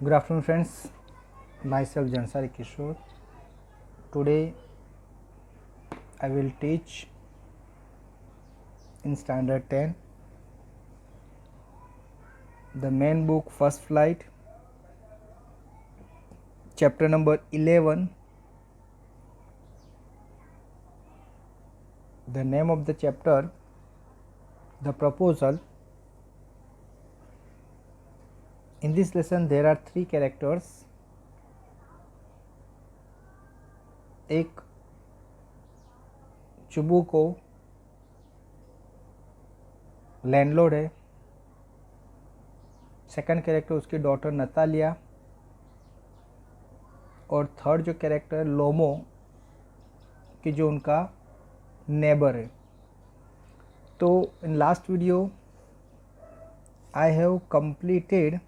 Good afternoon, friends. Myself Jansari Kishore. Today I will teach in Standard 10 the main book First Flight, chapter number 11. The name of the chapter, The Proposal. In this lesson there are three characters. एक चुबुको landlord है, second character उसकी daughter Natalia, और third जो character लोमो कि जो उनका neighbour है. तो in last video I have completed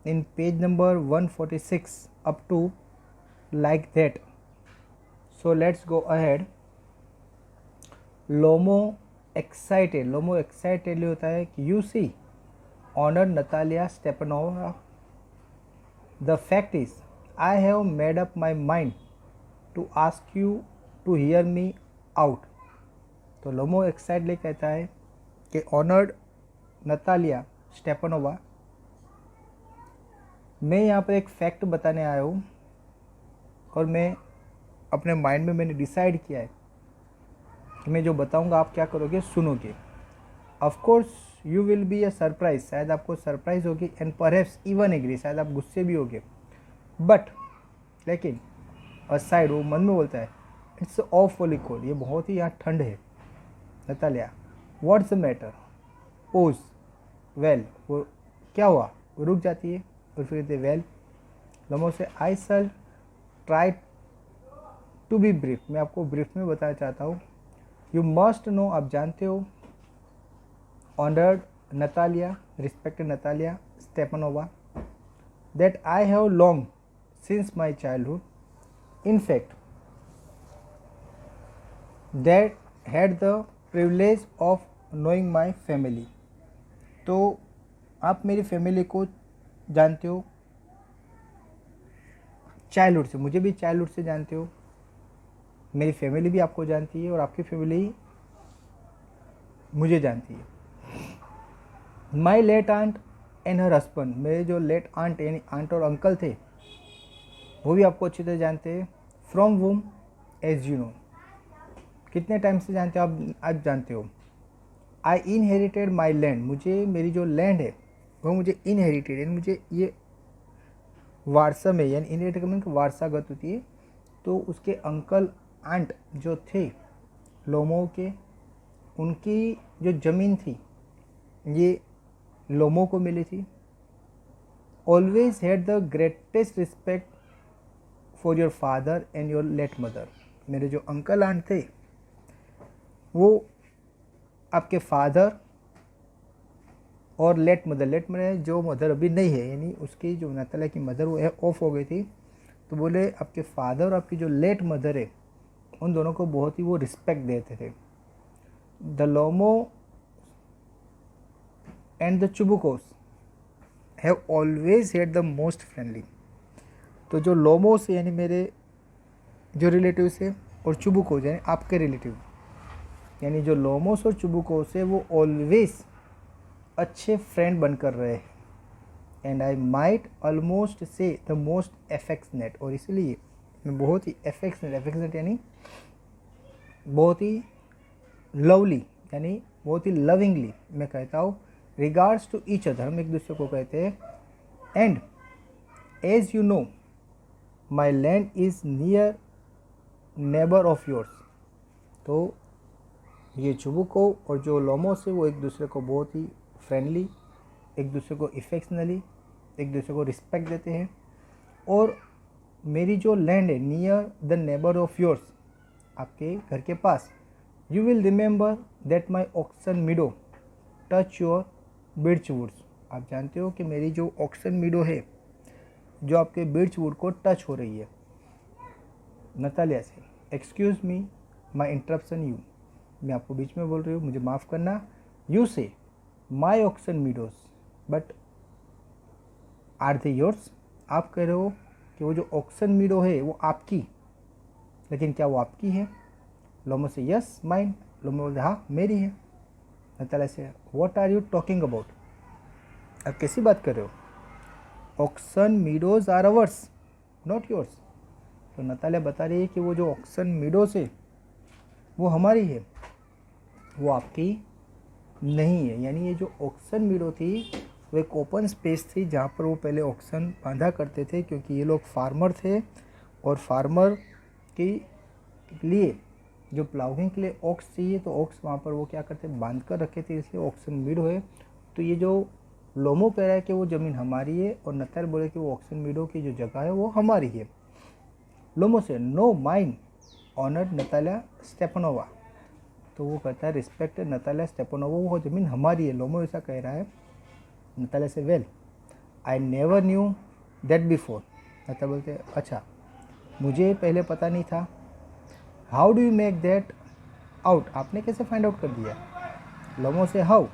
in page number 146 up to like that. So let's go ahead. Lomo excitedly होता है कि you see honor Natalia Stepanova. The fact is I have made up my mind to ask you to hear me out. तो लोमो excitedly कहता है कि honoured Natalia Stepanova, मैं यहाँ पर एक फैक्ट बताने आया हूँ और मैं अपने माइंड में मैंने डिसाइड किया है कि मैं जो बताऊँगा आप क्या करोगे, सुनोगे. Of course you will be a surprise, शायद आपको सरप्राइज होगी एंड परहैप्स इवन एग्री, शायद आप गुस्से भी होगे. बट लेकिन असाइड वो मन में बोलता है इट्स ऑफुली कोल्ड, ये बहुत ही यहाँ ठंड है. नतालिया व्हाट्स द मैटर, ओज वेल, वो क्या हुआ, वो रुक जाती है और फिर कहते well. लोमो says I shell try to be brief, मैं आपको ब्रीफ में बताना चाहता हूँ. यू मस्ट नो, आप जानते हो, honoured Natalia, respected Natalia Stepanova, that I have long since my childhood in fact that had the privilege of knowing my family. तो आप मेरी फैमिली को जानते हो चाइल्डहुड से, मुझे भी चाइल्डहुड से जानते हो, मेरी फैमिली भी आपको जानती है और आपकी फैमिली मुझे जानती है. My late aunt and her husband, मेरे जो लेट आंट यानी आंट और अंकल थे वो भी आपको अच्छी तरह जानते हैं. From whom as you know, कितने टाइम से जानते हो आप जानते हो. आई इनहेरिटेड माई लैंड, मुझे मेरी जो लैंड है वो मुझे इनहेरिटेड यानी मुझे ये वारसा में, यानी इनहेरिटेड मीन वारसागत होती है. तो उसके अंकल आंट जो थे लोमो के, उनकी जो ज़मीन थी ये लोमो को मिली थी. Always had the greatest respect for your father and your late mother, मेरे जो अंकल आंट थे वो आपके फादर और लेट मदर जो मदर अभी नहीं है, यानी उसकी जो नतालिया की मदर वो है ऑफ हो गई थी, तो बोले आपके फादर और आपकी जो लेट मदर है उन दोनों को बहुत ही वो रिस्पेक्ट देते थे. The Lomov and the Chubukovs have always had the most friendly. तो जो लोमोस यानी मेरे जो रिलेटिव्स है और चुबुकोस यानी आपके रिलेटिव, यानी जो लोमोस और चुबुकोस है वो ऑलवेज अच्छे फ्रेंड बनकर रहे हैं. एंड आई माइट ऑलमोस्ट से द मोस्ट एफेक्शनेट, और इसलिए मैं बहुत ही एफेक्शनेट यानी बहुत ही लवली यानी बहुत ही लविंगली मैं कहता हूँ रिगार्ड्स टू ईच अदर, हम एक दूसरे को कहते हैं. And as you know my land is near neighbour of yours. तो ये चुबुको और जो लोमो से वो एक दूसरे को बहुत ही फ्रेंडली, एक दूसरे को इफेक्शनली, एक दूसरे को रिस्पेक्ट देते हैं. और मेरी जो लैंड है near the neighbour of yours, आपके घर के पास, you will remember that my oxen meadow touch your birch woods. आप जानते हो कि मेरी जो ऑक्सन मीडो है जो आपके बिर्च वुड को टच हो रही है. नतालिया से excuse me my interruption you, मैं आपको बीच में बोल रही हूँ, मुझे माफ़ करना. You say my oxen meadows, but are they yours, आप कह रहे हो कि वो जो ऑक्सन मीडो है वो आपकी, लेकिन क्या वो आपकी है? लोमो से यस माइन, लोमो बोलते हाँ मेरी है। नतालिया से what are you talking about, आप कैसी बात कर रहे हो? Oxen meadows are ours not yours. तो नतालिया बता रही है कि वो जो ऑक्सन मीडोज है वो हमारी है, वो आपकी नहीं है। यानी ये जो ऑक्सन मीडो थी वो एक ओपन स्पेस थी जहाँ पर वो पहले ऑक्सन बांधा करते थे, क्योंकि ये लोग फार्मर थे और फार्मर के लिए जो प्लाउइंग के लिए ऑक्स चाहिए, तो ऑक्स वहाँ पर वो क्या करते बांध कर रखे थे, इसलिए ऑक्सन मीडो है। तो ये जो लोमो कह रहा है कि वो ज़मीन हमारी है और नतालिया बोले कि वो ऑक्सन मीडो की जो जगह है वो हमारी है। लोमो से no mine honoured Natalia Stepanovna, तो वो कहता है रिस्पेक्ट नतालिया स्टेपनोवा, वो ज़मीन हमारी है। लोमो ऐसा कह रहा है। Natalia says well I never knew that before, Natalia बोलते अच्छा मुझे पहले पता नहीं था। How do you make that out, आपने कैसे फाइंड आउट कर दिया? लोमो से how,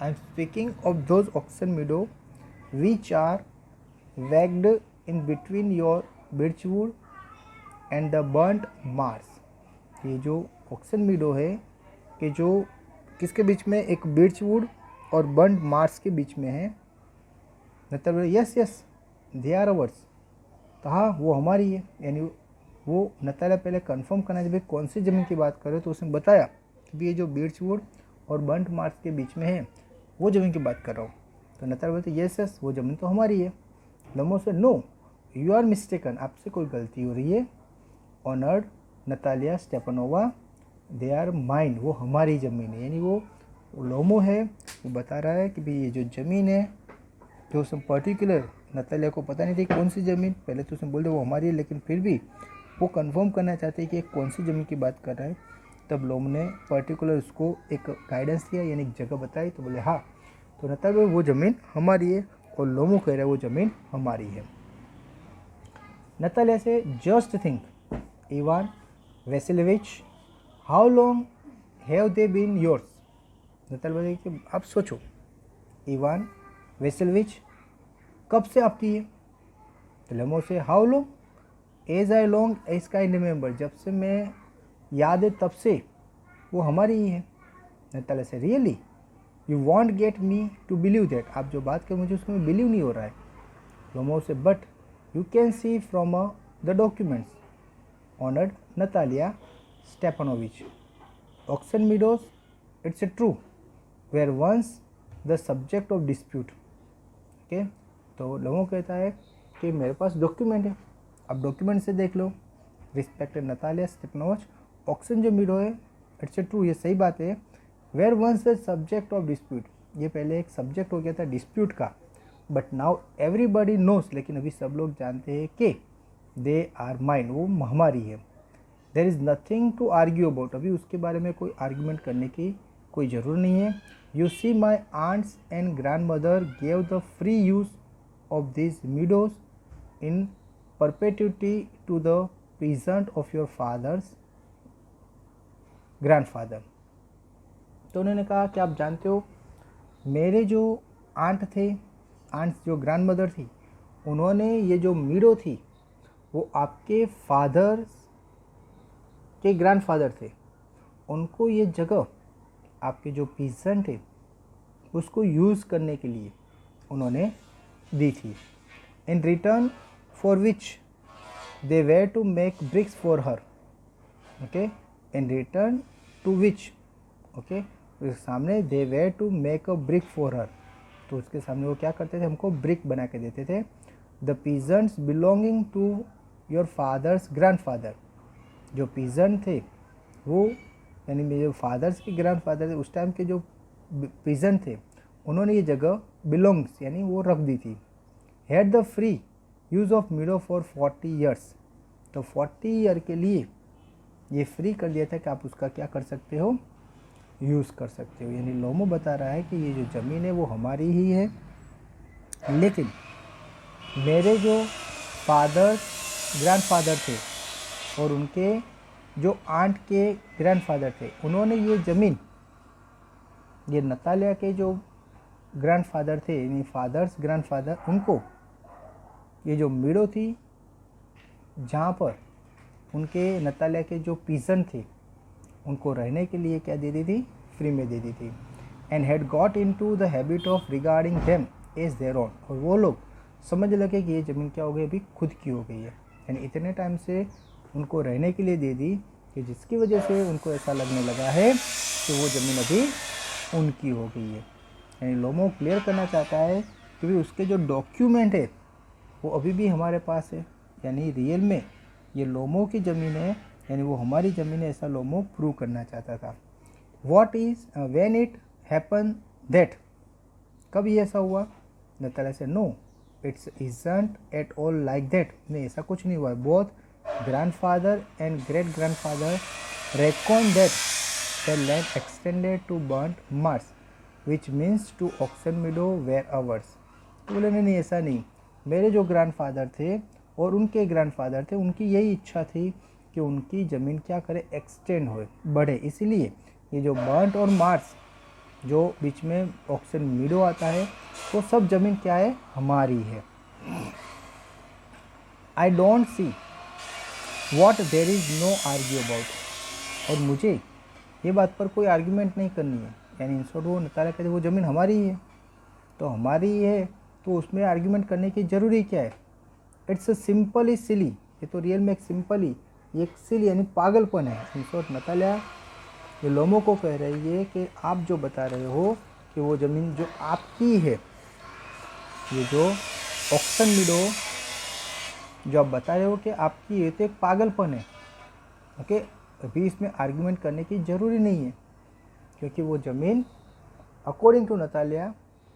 I am speaking of those oxen meadow which are वैग्ड in between your birchwood and the burnt marsh. ये जो ऑक्सन मीडो है कि जो किसके बीच में, एक बिर्चवुड और बर्न्ट मार्स के बीच में है। मतलब yes yes they are ours, तो हाँ वो हमारी है। यानी वो नतालिया पहले कंफर्म करना जब कौन सी ज़मीन की बात करे, तो उसने बताया कि ये जो बिर्चवुड और बर्न्ट मार्स के बीच में है वो ज़मीन की बात कर रहा हूँ। तो नतालिया बोलते यस यस वो ज़मीन तो हमारी है। लोमो से नो यू आर मिस्टेकन, आपसे कोई गलती हो रही है। Honoured Natalia Stepanovna they are mine, वो हमारी ज़मीन है। यानी वो लोमो है वो बता रहा है कि भाई ये जो ज़मीन है, जो सब पर्टिकुलर नतालिया को पता नहीं थी कौन सी ज़मीन, पहले तो उसने बोल दिया वो हमारी है, लेकिन फिर भी वो कंफर्म करना चाहते हैं कि कौन सी ज़मीन की बात कर रहा है। तब लोमो ने पर्टिकुलर उसको एक गाइडेंस दिया, यानी एक जगह बताई, तो बोले हाँ, तो नतालिया वो ज़मीन हमारी है और लोमो कह रहा है वो ज़मीन हमारी है। Natalia says just think Ivan Vasilyevich, how long have they been yours. Natalia बोले कि आप सोचो, इवान वेसिलेविच कब से आपकी है? तो लोमो से how long, as I long as I remember, जब से मैं याद है तब से वो हमारी ही है। नतालिया से really you want get me to believe that, आप जो बात कर मुझे उसमें बिलीव नहीं हो रहा है। लोमो से but you can see from the documents honoured Natalia Stepanovich, Oxen Meadows it's a true were once the subject of dispute. Okay, तो लोमो कहता है कि मेरे पास डॉक्यूमेंट है, अब डॉक्यूमेंट से देख लो। रिस्पेक्टेड नतालिया स्टेपनोविच, ऑक्सन जो मीडो है इट्स ए ट्रू, ये सही बात है। Were once the subject of dispute, ये पहले एक सब्जेक्ट हो गया था डिस्प्यूट का, बट नाउ एवरीबडी नोस, लेकिन अभी सब लोग जानते हैं कि दे आर माइन, वो हमारी है। There is nothing to argue about, अभी उसके बारे में कोई आर्ग्यूमेंट करने की कोई ज़रूरत नहीं है। You see my aunts and grandmother gave the free use of this meadows in perpetuity to the peasant of your father's grandfather. तो उन्होंने कहा कि आप जानते हो मेरे जो आंट थे, आंट जो ग्रैंड मदर थी, उन्होंने ये जो मीडो थी वो आपके फादर के ग्रैंडफादर थे, उनको ये जगह आपके जो पीजेंट है उसको यूज़ करने के लिए उन्होंने दी थी। In return for which they were to make bricks for her. Okay, in return to which, okay, उसके सामने they were to make a brick for her, तो उसके सामने वो क्या करते थे, हमको ब्रिक बना के देते थे। The peasants belonging to your father's grandfather, जो पीजेंट थे वो यानी मेरे फादर्स के ग्रैंडफादर थे, उस टाइम के जो पीजेंट थे उन्होंने ये जगह बिलोंग्स यानी वो रख दी थी। Had the free use of मीडो for 40 years, तो 40 ईयर के लिए ये फ्री कर दिया था कि आप उसका क्या कर सकते हो, यूज़ कर सकते हो। यानी लोमो बता रहा है कि ये जो ज़मीन है वो हमारी ही है, लेकिन मेरे जो ग्रैंडफादर थे और उनके जो आंट के ग्रैंडफादर थे, उन्होंने ये ज़मीन, ये नतालिया के जो ग्रैंडफादर थे यानी फादर्स ग्रैंडफादर, उनको ये जो मीडो थी जहाँ पर उनके नतालिया के जो पीजन थे उनको रहने के लिए क्या दे दी थी, फ्री में दे दी थी। And had got into the habit of regarding them as their own, और वो लोग समझ लगे कि ये ज़मीन क्या हो गई, अभी खुद की हो गई है। यानी इतने टाइम से उनको रहने के लिए दे दी कि जिसकी वजह से उनको ऐसा लगने लगा है कि वो ज़मीन अभी उनकी हो गई है। यानी लोमो क्लियर करना चाहता है कि भाई उसके जो डॉक्यूमेंट है वो अभी भी हमारे पास है, यानी रियल में ये लोमो की ज़मीन है, यानी वो हमारी ज़मीन है, ऐसा लोमो प्रूव करना चाहता था। What is when it happen that, कब ये ऐसा हुआ? नतालिया से no it's isn't at all like that, नहीं ऐसा कुछ नहीं हुआ। Both grandfather and great grandfather reckon that the land extended to burnt marsh which means to Oxen Meadow were ours. तो बोले नहीं ऐसा नहीं, मेरे जो ग्रैंडफादर थे और उनके ग्रैंडफादर थे, उनकी यही इच्छा थी कि उनकी ज़मीन क्या करे, एक्सटेंड हो, बढ़े। इसीलिए ये जो बर्न्ट और मार्स जो बीच में ऑक्सन मीडो आता है वो सब ज़मीन क्या है, हमारी है। I don't see what there is no argue about, और मुझे ये बात पर कोई आर्ग्यूमेंट नहीं करनी है। यानी इंस्टेड वो नतालिया कहते वो ज़मीन हमारी ही है, तो हमारी ही है, तो उसमें आर्ग्यूमेंट करने की ज़रूरी क्या है। इट्स सिंपल इज सिली, ये तो रियल में एक सिंपल ही, ये एक सिली यानी पागलपन है। इंस्टेड नतालिया ये लोमो को कह रही है कि आप जो बता रहे हो कि वो ज़मीन जो आपकी है, ये जो ऑक्सन मीडो जो आप बता रहे हो कि आपकी, ये तो एक पागलपन है। ओके, अभी इसमें आर्ग्यूमेंट करने की ज़रूरी नहीं है, क्योंकि वो ज़मीन अकॉर्डिंग टू नतालिया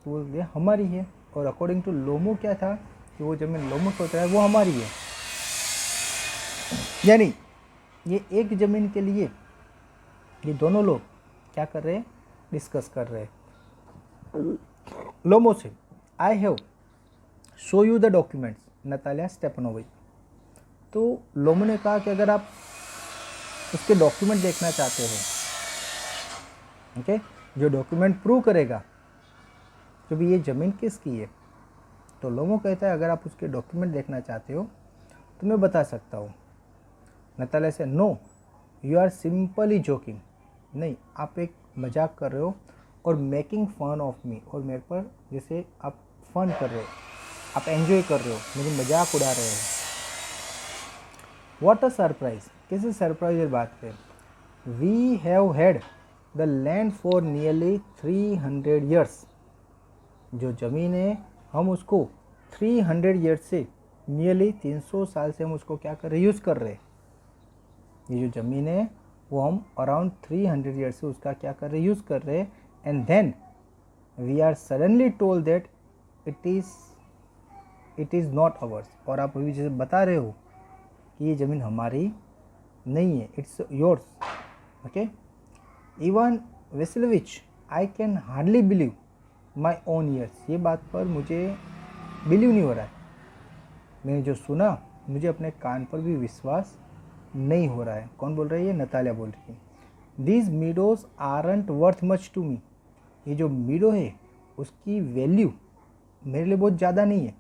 वो ये हमारी है, और अकॉर्डिंग टू लोमो क्या था कि वो ज़मीन लोमो सोच रहा है वो हमारी है। यानी ये एक ज़मीन के लिए ये दोनों लोग क्या कर रहे हैं, डिस्कस कर रहे हैं। लोमो says I have show you the documents, Natalia Stepanovich. तो लोमो ने कहा कि अगर आप उसके डॉक्यूमेंट देखना चाहते हो, ओके, जो डॉक्यूमेंट प्रूव करेगा कि भी ये ज़मीन किसकी है, तो लोमो कहता है अगर आप उसके डॉक्यूमेंट देखना चाहते हो तो मैं बता सकता हूँ। नतालिया से no you are simply joking, नहीं आप एक मजाक कर रहे हो और मेकिंग फन ऑफ मी, और मेरे पर जैसे आप फन कर रहे हो, आप एंजॉय कर रहे हो, मेरी मजाक उड़ा रहे हो। व्हाट अ सरप्राइज, कैसे सरप्राइज बात है। We have had the land for nearly 300 years, जो ज़मीन है हम उसको 300 ईयर्स से, नियरली 300 साल से हम उसको क्या कर रहे, यूज़ कर रहे हैं। ये जो ज़मीन है वो हम अराउंड 300 ईयर्स से उसका क्या कर रहे, यूज़ कर रहे हैं। And then we are suddenly told that it is not ours, और आप अभी जैसे बता रहे हो कि ये ज़मीन हमारी नहीं है, it's yours. Okay, Ivan Vasilyevich I can hardly believe my own ears, ये बात पर मुझे बिलीव नहीं हो रहा है, मैंने जो सुना मुझे अपने कान पर भी विश्वास नहीं हो रहा है। कौन बोल रही है, नतालिया बोल रही है। These meadows aren't worth much to me, ये जो मीडो है उसकी वैल्यू मेरे लिए बहुत ज़्यादा नहीं है।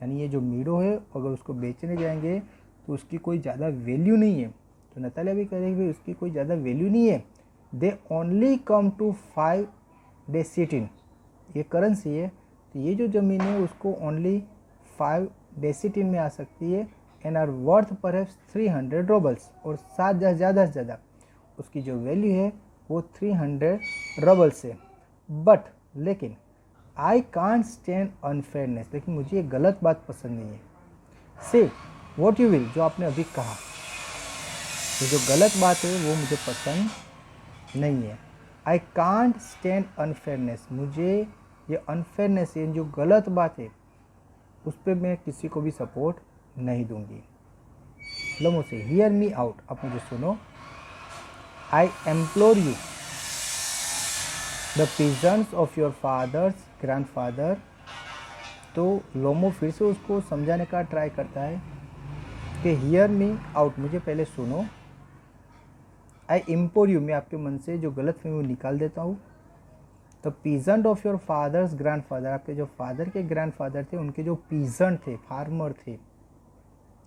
यानी ये जो मीडो है अगर उसको बेचने जाएंगे तो उसकी कोई ज़्यादा वैल्यू नहीं है। तो नतालिया भी कह रही है उसकी कोई ज़्यादा वैल्यू नहीं है। They only come to 5 dessiatins, ये करेंसी है, तो ये जो ज़मीन है उसको ओनली 5 डेसिटिन में आ सकती है। And are worth perhaps 300 roubles, और ज़्यादा से ज़्यादा उसकी जो वैल्यू है वो 300 रूबल्स है। बट लेकिन आई कांट स्टैंड अनफेयरनेस, लेकिन मुझे ये गलत बात पसंद नहीं है। से वॉट यू विल, जो आपने अभी कहा, ये जो गलत बात है वो मुझे पसंद नहीं है। आई कांट स्टैंड अनफेयरनेस, मुझे ये अनफेयरनेस, ये जो गलत बात है उस पर मैं किसी को भी सपोर्ट नहीं दूंगी। लोमो से हियर मी आउट, आप मुझे सुनो। I implore you the peasants of your father's grandfather. तो लोमो फिर से उसको समझाने का ट्राई करता है कि हियर मी आउट, मुझे पहले सुनो। आई इम्पोर यू, मैं आपके मन से जो गलत फहमी वो निकाल देता हूँ। तो peasant of your father's grandfather, आपके जो फादर के ग्रैंडफादर थे उनके जो पीजेंट थे, फार्मर थे,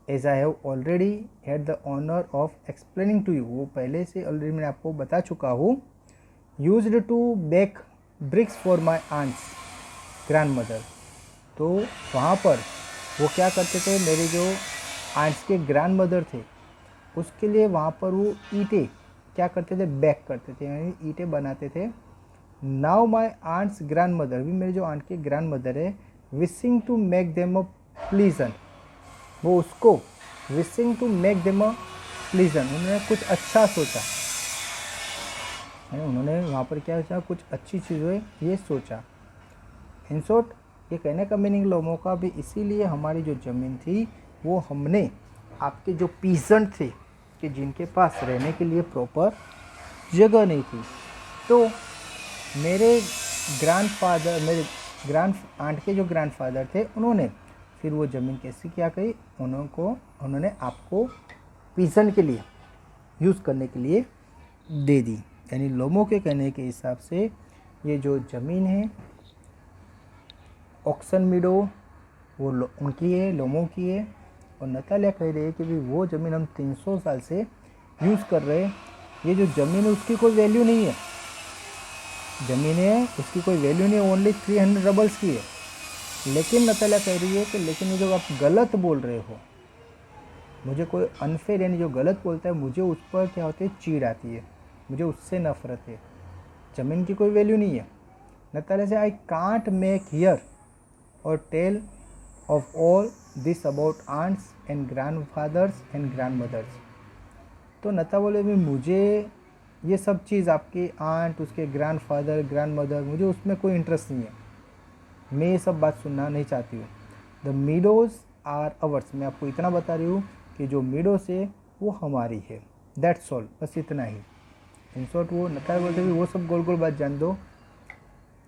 as I have already had the honour of explaining to you, वो पहले से ऑलरेडी मैं आपको बता चुका हूँ, used to bake bricks for my aunt's grandmother. तो वहाँ पर वो क्या करते थे, मेरे जो आंट्स के ग्रैंड मदर थे उसके लिए वहाँ पर वो ईंटें क्या करते थे, बेक करते थे, यानी ईंटें बनाते थे। Now my aunt's grandmother, भी मेरे जो आंट के ग्रैंड मदर है, wishing to make them a pleasant, वो उसको wishing to make them a pleasant, उन्होंने कुछ अच्छा सोचा, उन्होंने वहाँ पर क्या सोचा, कुछ अच्छी चीज़ें ये सोचा। इन शॉर्ट ये कहने का मीनिंग लोगों का भी, इसीलिए हमारी जो ज़मीन थी वो हमने आपके जो पीजेंट थे कि जिनके पास रहने के लिए प्रॉपर जगह नहीं थी, तो मेरे ग्रैंडफादर, मेरे ग्रैंड आंट के जो ग्रैंडफादर थे उन्होंने फिर वो ज़मीन कैसी क्या कही, उन्होंने आपको पीजेंट के लिए यूज़ करने के लिए दे दी। यानी लोमो के कहने के हिसाब से ये जो ज़मीन है ऑक्सन मीडो वो उनकी है, लोमो की है, और नतालिया कह रही है कि भाई वो ज़मीन हम 300 साल से यूज़ कर रहे हैं, ये जो ज़मीन है उसकी कोई वैल्यू नहीं है, ज़मीन है उसकी कोई वैल्यू नहीं है, ओनली 300 रबल्स की है। लेकिन नतालिया कह रही है कि लेकिन ये जो आप गलत बोल रहे हो, मुझे कोई अनफेयर यानी जो गलत बोलता है मुझे उस पर क्या होती है, चीड़ आती है, मुझे उससे नफरत है, ज़मीन की कोई वैल्यू नहीं है। नतालिया से आई कांट मेक हियर और tell of all this about aunts and grandfathers and grandmothers. तो नता बोले भी मुझे ये सब चीज़ आपके आंट, उसके ग्रैंड फादर, ग्रैंड मदर, मुझे उसमें कोई इंटरेस्ट नहीं है, मैं ये सब बात सुनना नहीं चाहती हूँ। द मीडोज़ आर अवर्स, मैं आपको इतना बता रही हूँ कि जो मीडोज़ है वो हमारी है, दैट्स ऑल, बस इतना ही। इन शॉर्ट वो नता बोलते भी वो सब गोल गोल बात जान दो,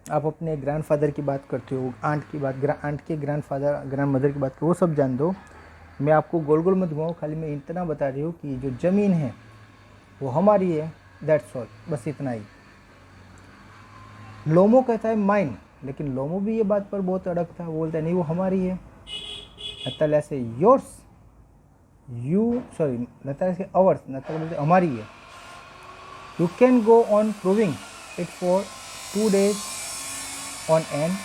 आप अपने ग्रैंडफादर की बात करते हो, आंट की बात, आंट के ग्रैंडफादर ग्रैंड मदर की बात करो, वो सब जान दो, मैं आपको गोल गोल मत घुमाऊँ, खाली मैं इतना बता रही हूँ कि जो ज़मीन है वो हमारी है, दैट्स ऑल, बस इतना ही। लोमो कहता है माइन, लेकिन लोमो भी ये बात पर बहुत अड़ग था, वो बोलता है नहीं वो हमारी है। नतालिया से योर्स, नतालिया से अवर्स, नतालिया बोलते हमारी है। You can go on proving it for 2 days on end,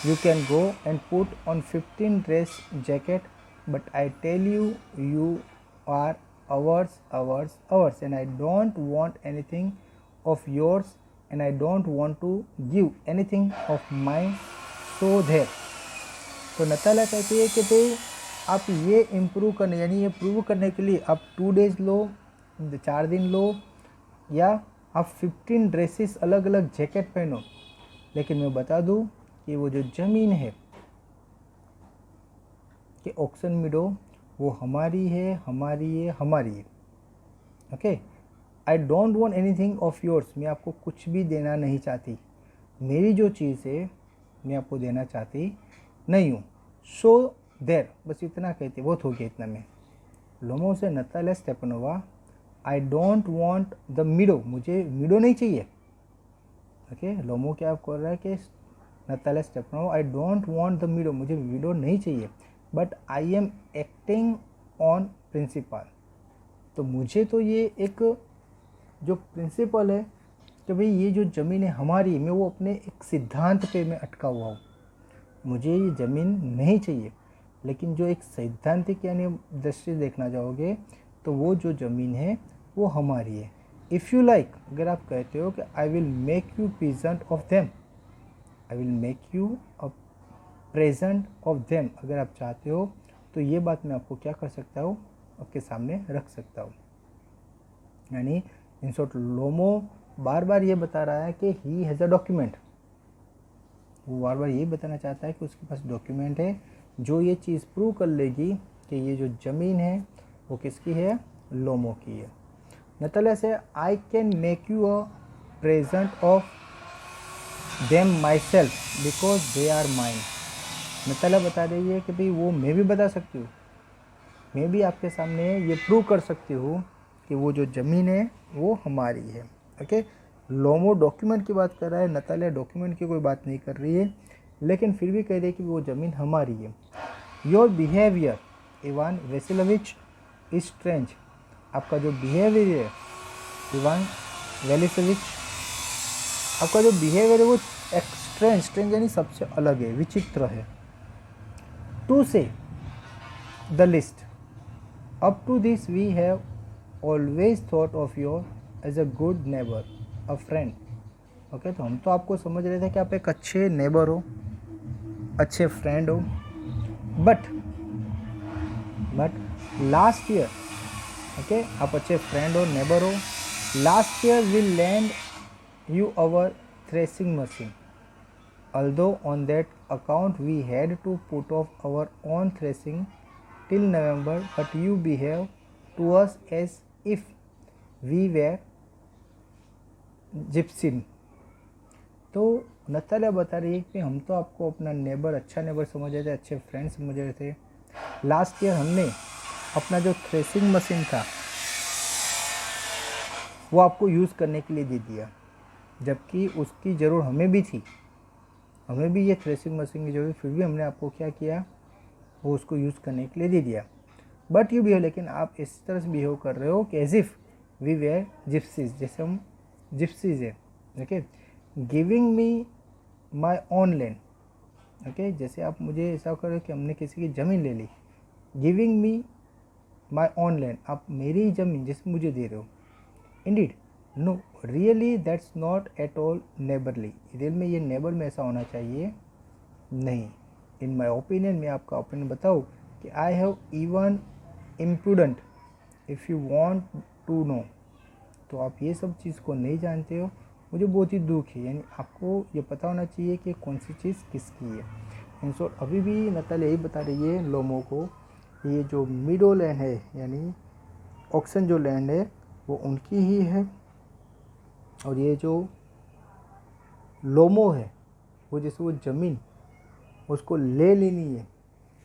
you can go and put on 15 dress jacket, but I tell you, you are ours, and I don't want anything of yours, and I don't want to give anything of mine, so there। तो Natalia कहती है कि भाई आप ये improve करने, यानी ये प्रूव करने के लिए आप 2 days लो, 4 दिन लो, या आप 15 ड्रेसेस अलग अलग जैकेट पहनो, लेकिन मैं बता दूं कि वो जो ज़मीन है कि ऑक्सन मीडो वो हमारी है, हमारी है, हमारी है। Okay, I don't want anything of yours, मैं आपको कुछ भी देना नहीं चाहती, मेरी जो चीज़ है मैं आपको देना चाहती नहीं हूँ। सो देर, बस इतना कहते, बहुत हो गया इतना में। लोमो से Natalia Stepanova, I don't want the meadow, मुझे मीडो नहीं चाहिए। ओके, लोमो क्या कर रहा है कि Natalia Stepanova, I don't want the meadow, मुझे मीडो नहीं चाहिए, but I am acting on principle. तो मुझे तो ये एक जो प्रिंसिपल है कि भाई ये जो ज़मीन है हमारी, मैं वो अपने एक सिद्धांत पे मैं अटका हुआ हूँ, मुझे ये ज़मीन नहीं चाहिए। लेकिन जो एक सैद्धांतिक यानी दृष्टि देखना चाहोगे तो वो जो ज़मीन है वो हमारी है। इफ़ यू लाइक, अगर आप कहते हो कि I will make you present of them, I will make you a present of them, अगर आप चाहते हो तो ये बात मैं आपको क्या कर सकता हूँ, आपके सामने रख सकता हूँ। यानी इन शॉर्ट लोमो बार बार ये बता रहा है कि ही हैज़ अ डॉक्यूमेंट, वो बार बार ये बताना चाहता है कि उसके पास डॉक्यूमेंट है जो ये चीज़ प्रूव कर लेगी कि ये जो ज़मीन है वो किसकी है, लोमो की है। नतालिया से I can make you a present of them myself because they are mine. Natalia बता रही है कि भाई वो मैं भी बता सकती हूँ, मैं भी आपके सामने ये प्रूव कर सकती हूँ कि वो जो ज़मीन है वो हमारी है। ओके, लोमो डॉक्यूमेंट की बात कर रहा है, नतालिया डॉक्यूमेंट की कोई बात नहीं कर रही है, लेकिन फिर भी कह रही है कि वो ज़मीन हमारी है। Your behaviour Ivan Vasilyevich is strange, आपका जो बिहेवियर है इवान वेलिसोविच, आपका जो बिहेवियर है वो स्ट्रेंज, स्ट्रेंज यानी सबसे अलग है, विचित्र है। To say the least, up to this we have always thought of your as a good neighbour, a friend. Okay, तो हम तो आपको समझ रहे थे कि आप एक अच्छे नेबर हो, अच्छे फ्रेंड हो, बट लास्ट ईयर, ओके, आप अच्छे फ्रेंड हो, नेबर हो, last year we land you our threshing machine, although on that account we had to put off our own threshing till November, but you behave to us as if we were gypsy। तो Natalia बता रही है कि हम तो आपको अपना neighbour, अच्छा नेबर समझ रहे थे, अच्छे फ्रेंड समझ रहे थे। लास्ट ईयर हमने अपना जो थ्रेसिंग मशीन था वो आपको यूज़ करने के लिए दे दिया, जबकि उसकी ज़रूरत हमें भी थी, हमें भी ये थ्रेसिंग मशीन की ज़रूरत, फिर भी हमने आपको क्या किया, वो उसको यूज़ करने के लिए दे दिया। बट यू बिहेव, लेकिन आप इस तरह से बिहेव कर रहे हो कि as if we were gypsies, जैसे हम जिप्सीज है। Okay, giving me my own land, okay, जैसे आप मुझे ऐसा करो कि हमने किसी की ज़मीन ले ली, giving me my own land, आप मेरी ज़मीन जैसे मुझे दे रहे हो। Indeed no, really that's not at all neighbourly, real में ये नेबर में ऐसा होना चाहिए नहीं। इन माई ओपिनियन, मैं आपका ओपिनियन बताऊँ कि I have even imprudent if you want to know, तो आप ये सब चीज़ को नहीं जानते हो, मुझे बहुत ही दुख है। यानी आपको ये पता होना चाहिए कि कौन सी चीज़ किसकी है। इन शॉर्ट अभी भी नतालिया यही बता रही है लोमो को, ये जो मिडो लैंड है यानी ऑक्सन जो लैंड है वो उनकी ही है, और ये जो लोमो है वो जैसे वो ज़मीन उसको ले लेनी है,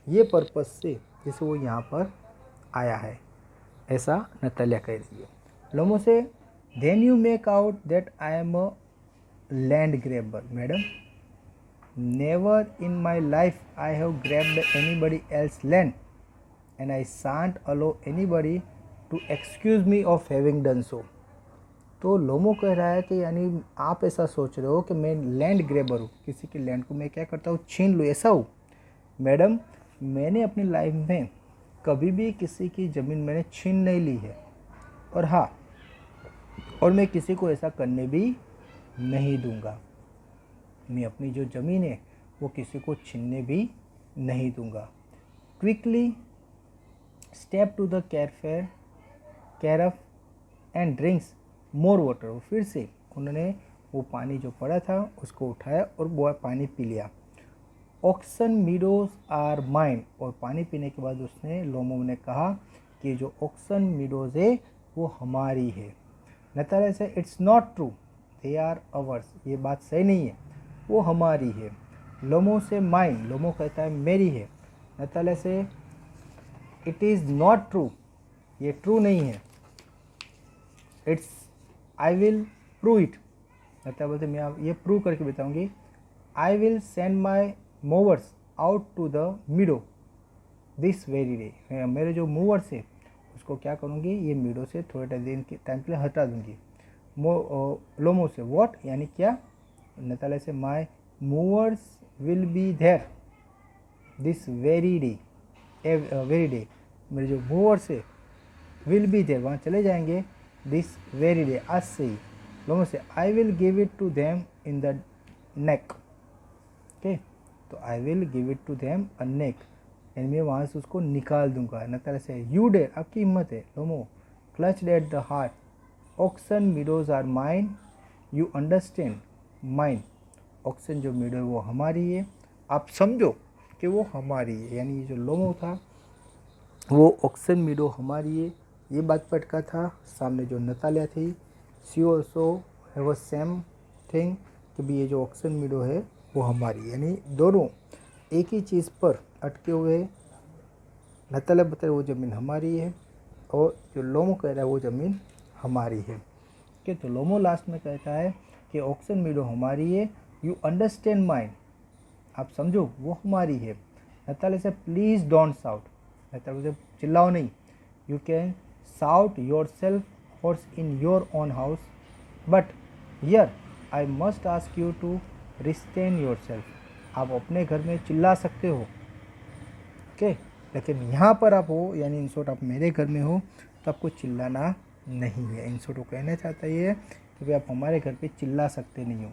ये पर्पस से जैसे वो यहाँ पर आया है, ऐसा नतालिया कह रही है। लोमो से then you make out that I am a land grabber, madam never in my life I have grabbed anybody else land and I shan't allow anybody to excuse me of having done so. तो Lomov कह रहा है कि यानी आप ऐसा सोच रहे हो कि मैं लैंड ग्रैबर हूँ, किसी की लैंड को मैं क्या करता हूँ, छीन लूँ, ऐसा हूँ। मैडम, मैंने अपनी लाइफ में कभी भी किसी की ज़मीन मैंने छीन नहीं ली है, और हाँ, और मैं किसी को ऐसा करने भी नहीं दूंगा। मैं अपनी जो ज़मीन है वो किसी को छीनने भी नहीं दूंगा। Quickly step to the carafe and drinks more water, वो फिर से उन्होंने वो पानी जो पड़ा था उसको उठाया और वो पानी पी लिया। ऑक्सन मीडोज आर माइन, और पानी पीने के बाद उसने लोमो ने कहा कि जो ऑक्सन मीडोज है वो हमारी है। नतालिया से it's not true, they are ours, ये बात सही नहीं है, वो हमारी है। लोमो से माइन, लोमो कहता है मेरी है। नतालिया से इट इज़ नॉट ट्रू, ये ट्रू नहीं है। It's I will prove it, Natalia बोलते मैं ये प्रूव करके बताऊंगी। I will send my mowers out to the meadow this very day, मेरे जो मूवर्स है उसको क्या करूँगी, ये मीडो से थोड़े दिन के टाइम के लिए हटा दूँगी। लोमो से व्हाट, यानी क्या। Natalia says my mowers will be there this very day, very day, मेरे जो मूवर्स है विल बी देयर, वहाँ चले जाएंगे, दिस वेरी डे, आज से ही। Lomov says I will give it to them in the neck, okay, तो I will give it to them a neck, यानी मैं वहाँ से उसको निकाल दूंगा। नतालिया से यू डेयर, आपकी हिम्मत है। Lomov clutched at the heart, oxen meadows are mine, you understand, mine, oxen जो मीडो है वो हमारी है, आप समझो कि वो हमारी है। यानी जो लोमो था वो ऑक्सन मीडो हमारी है, ये बात पर अटका था। सामने जो नतालिया थी she also have a same thing कि भी ये जो ऑक्सन मीडो है वो हमारी, यानी दोनों एक ही चीज़ पर अटके हुए। नतालिया बता रहे वो ज़मीन हमारी है और जो लोमो कह रहा है वो ज़मीन हमारी है। ओके, तो लोमो लास्ट में कहता है कि ऑक्सन मीडो हमारी है, यू अंडरस्टैंड माइन, आप समझो वो हमारी है। नतालिया से प्लीज़ डोंट शाउट, नतालिया से चिल्लाओ नहीं, you can shout yourself hoarse in your own house, but here I must ask you to restrain yourself, आप अपने घर में चिल्ला सकते हो, ओके, लेकिन यहाँ पर आप हो, यानी इन शॉर्ट आप मेरे घर में हो तो आपको चिल्लाना नहीं है। इन शॉर्ट वो कहना चाहता है कि भाई आप हमारे घर पे चिल्ला सकते नहीं हो।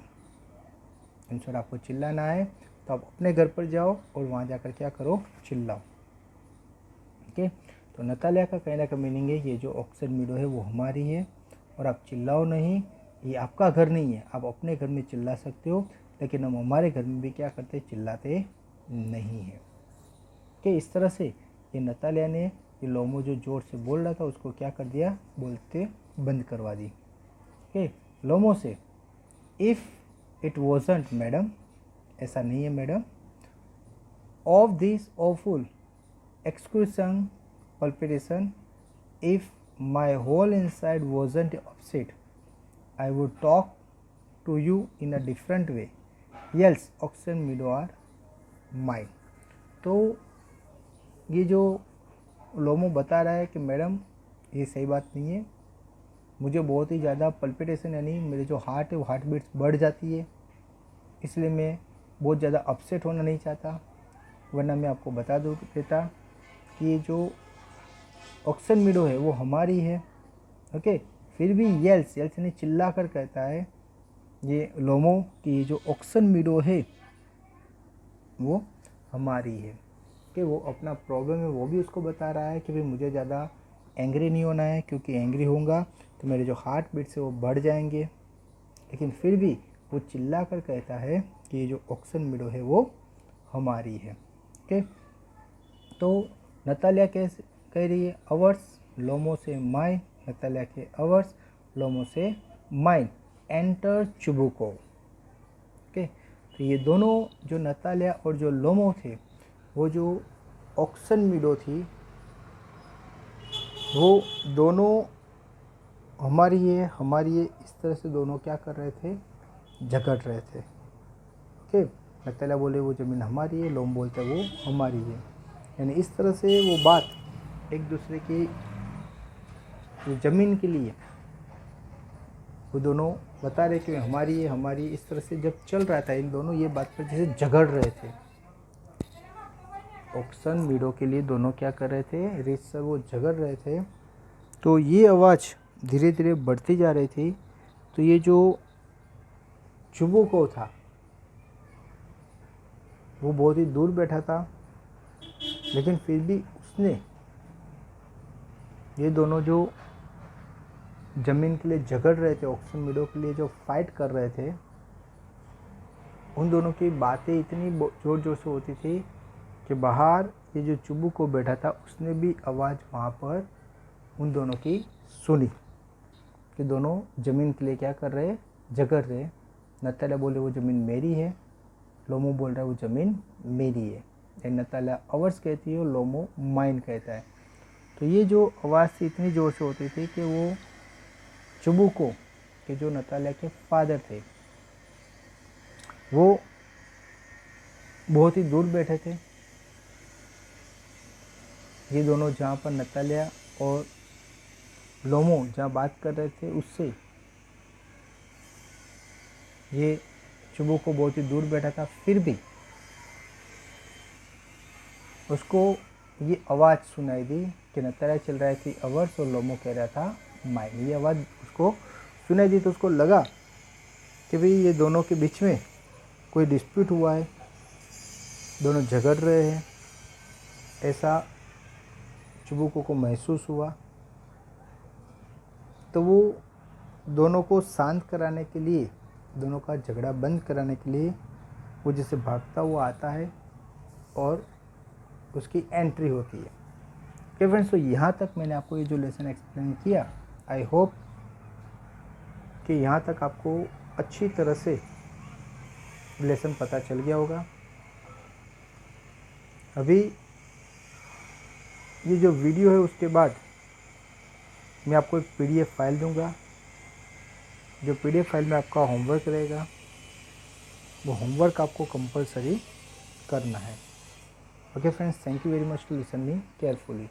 इन शॉर्ट आपको चिल्लाना है तो आप अपने घर पर जाओ और वहाँ जाकर क्या करो, चिल्लाओ, ओके। तो नतालिया का कहने का मीनिंग है ये जो ऑक्सन मीडो है वो हमारी है और आप चिल्लाओ नहीं, ये आपका घर नहीं है, आप अपने घर में चिल्ला सकते हो, लेकिन हम हमारे घर में भी क्या करते, चिल्लाते नहीं है, ओके। इस तरह से ये नतालिया ने ये लोमो जो जोर से बोल रहा था उसको क्या कर दिया, बोलते बंद करवा दी, ओके। लोमो से इफ़ इट वॉजंट मैडम, ऐसा नहीं है madam, of this awful excruciating palpitation, if my whole inside wasn't upset, I would talk to you in a different way, else oxen meadow are mine। तो ये जो लोमो बता रहा है कि मैडम ये सही बात नहीं है, मुझे बहुत ही ज़्यादा पल्पिटेशन यानी मेरे जो हार्ट है वो हार्ट बीट्स बढ़ जाती है, इसलिए मैं बहुत ज़्यादा अपसेट होना नहीं चाहता, वरना मैं आपको बता देता कि ये जो ऑक्सन मीडो है वो हमारी है, ओके। फिर भी येल्स ने चिल्ला कर कहता है ये लोमो कि ये जो ऑक्सन मीडो है वो हमारी है, कि वो अपना प्रॉब्लम है वो भी उसको बता रहा है कि भाई मुझे ज़्यादा एंग्री नहीं होना है, क्योंकि एंग्री होऊंगा तो मेरे जो हार्ट बीट्स है वो बढ़ जाएंगे, लेकिन फिर भी वो चिल्ला कर कहता है कि ये जो ऑक्सन मीडो है वो हमारी है, ओके। तो नतालिया कह रही है अवर्स, लोमो से माइन, नतालिया के अवर्स, लोमो से माइन, एंटर चुबुको, ओके। तो ये दोनों जो नतालिया और जो लोमो थे, वो जो ऑक्सन मीडो थी वो दोनों हमारी है हमारी है, इस तरह से दोनों क्या कर रहे थे, झगड़ रहे थे, ओके। नतालिया बोले वो ज़मीन हमारी है, लोम बोलते वो हमारी है, यानी इस तरह से वो बात एक दूसरे की ज़मीन के लिए वो दोनों बता रहे कि हमारी है हमारी, इस तरह से जब चल रहा था इन दोनों ये बात पर जैसे झगड़ रहे थे, ऑक्सन मीडो के लिए दोनों क्या कर रहे थे, रिच सर वो झगड़ रहे थे। तो ये आवाज़ धीरे धीरे बढ़ती जा रही थी। तो ये जो चुबुको था वो बहुत ही दूर बैठा था, लेकिन फिर भी उसने ये दोनों जो ज़मीन के लिए झगड़ रहे थे, ऑक्सन मीडो के लिए जो फाइट कर रहे थे, उन दोनों की बातें इतनी ज़ोर ज़ोर से होती थी कि बाहर ये जो चुबुको बैठा था उसने भी आवाज़ वहाँ पर उन दोनों की सुनी कि दोनों ज़मीन के लिए क्या कर रहे, झगड़ रहे। नतालिया बोले वो ज़मीन मेरी है, लोमो बोल रहा है वो ज़मीन मेरी है। नतालिया अवर्स कहती है, लोमो माइन कहता है। तो ये जो आवाज़ थी इतनी ज़ोर से होती थी कि वो चुबुको के जो नतालिया के फादर थे वो बहुत ही दूर बैठे थे। ये दोनों जहाँ पर नतालिया और लोमो जहाँ बात कर रहे थे उससे ये चुबुको बहुत ही दूर बैठा था, फिर भी उसको ये आवाज़ सुनाई दी कि नतालिया चल रहा थी अवर्स और लोमो कह रहा था माइन। ये आवाज़ उसको सुनाई दी तो उसको लगा कि भाई ये दोनों के बीच में कोई डिस्प्यूट हुआ है, दोनों झगड़ रहे हैं, ऐसा चुबुको को महसूस हुआ। तो वो दोनों को शांत कराने के लिए, दोनों का झगड़ा बंद कराने के लिए वो जैसे भागता हुआ आता है और उसकी एंट्री होती है। ओके फ्रेंड्स, तो यहाँ तक मैंने आपको ये जो लेसन एक्सप्लेन किया, आई होप कि यहाँ तक आपको अच्छी तरह से लेसन पता चल गया होगा। अभी ये जो वीडियो है उसके बाद मैं आपको एक PDF फाइल दूंगा, जो PDF फाइल में आपका होमवर्क रहेगा वो होमवर्क आपको कंपलसरी करना है। Okay friends, thank you very much to listen me carefully.